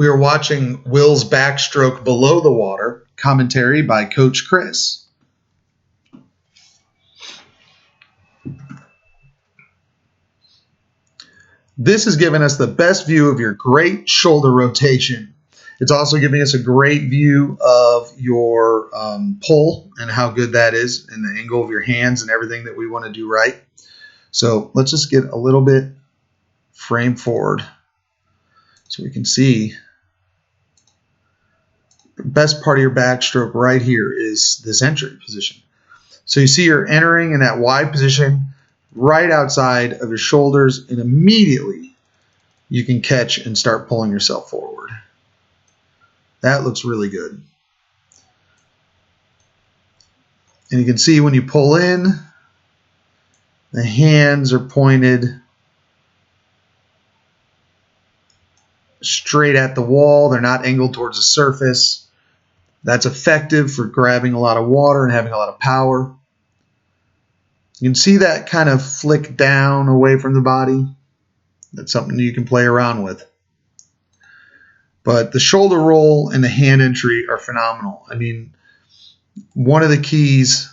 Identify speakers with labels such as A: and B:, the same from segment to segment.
A: We are watching Will's backstroke below the water, commentary by Coach Chris. This is giving us the best view of your great shoulder rotation. It's also giving us a great view of your pull and how good that is, and the angle of your hands and everything that we want to do right. So let's just get a little bit frame forward so we can see the best part of your backstroke right here is this entry position. So you see you're entering in that wide position right outside of your shoulders, and immediately you can catch and start pulling yourself forward. That looks really good. And you can see when you pull in, the hands are pointed straight at the wall. They're not angled towards the surface. That's effective for grabbing a lot of water and having a lot of power. You can see that kind of flick down away from the body. That's something you can play around with. But the shoulder roll and the hand entry are phenomenal. I mean, one of the keys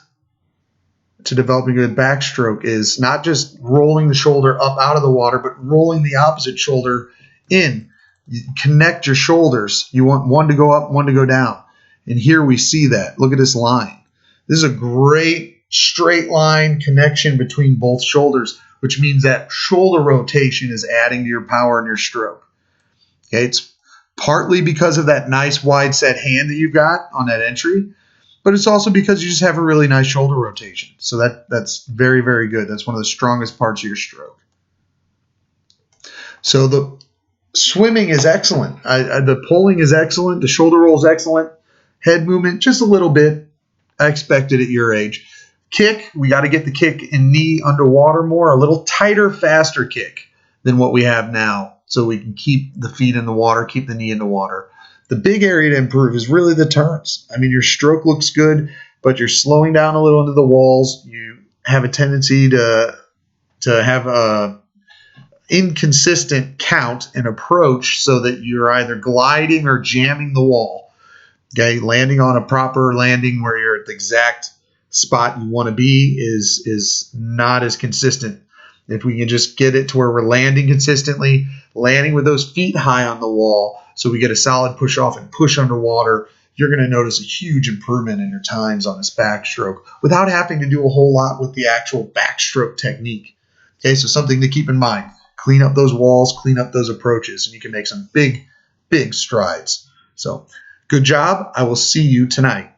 A: to developing a good backstroke is not just rolling the shoulder up out of the water, but rolling the opposite shoulder in. You connect your shoulders. You want one to go up, one to go down. And here we see that. Look at this line. This is a great straight line connection between both shoulders, which means that shoulder rotation is adding to your power and your stroke. Okay, it's partly because of that nice wide set hand that you've got on that entry, but it's also because you just have a really nice shoulder rotation. So that's very, very good. That's one of the strongest parts of your stroke. So the swimming is excellent. The pulling is excellent. The shoulder roll is excellent. Head movement, just a little bit. I expected at your age. Kick, we got to get the kick and knee underwater more, a little tighter, faster kick than what we have now, so we can keep the feet in the water, keep the knee in the water. The big area to improve is really the turns. I mean, your stroke looks good, but you're slowing down a little into the walls. You have a tendency to have a inconsistent count and approach so that you're either gliding or jamming the wall. Okay, landing on a proper landing where you're at the exact spot you want to be is not as consistent. If we can just get it to where we're landing consistently, landing with those feet high on the wall so we get a solid push off and push underwater, you're going to notice a huge improvement in your times on this backstroke without having to do a whole lot with the actual backstroke technique. Okay, so something to keep in mind. Clean up those walls, clean up those approaches, and you can make some big, big strides. So good job. I will see you tonight.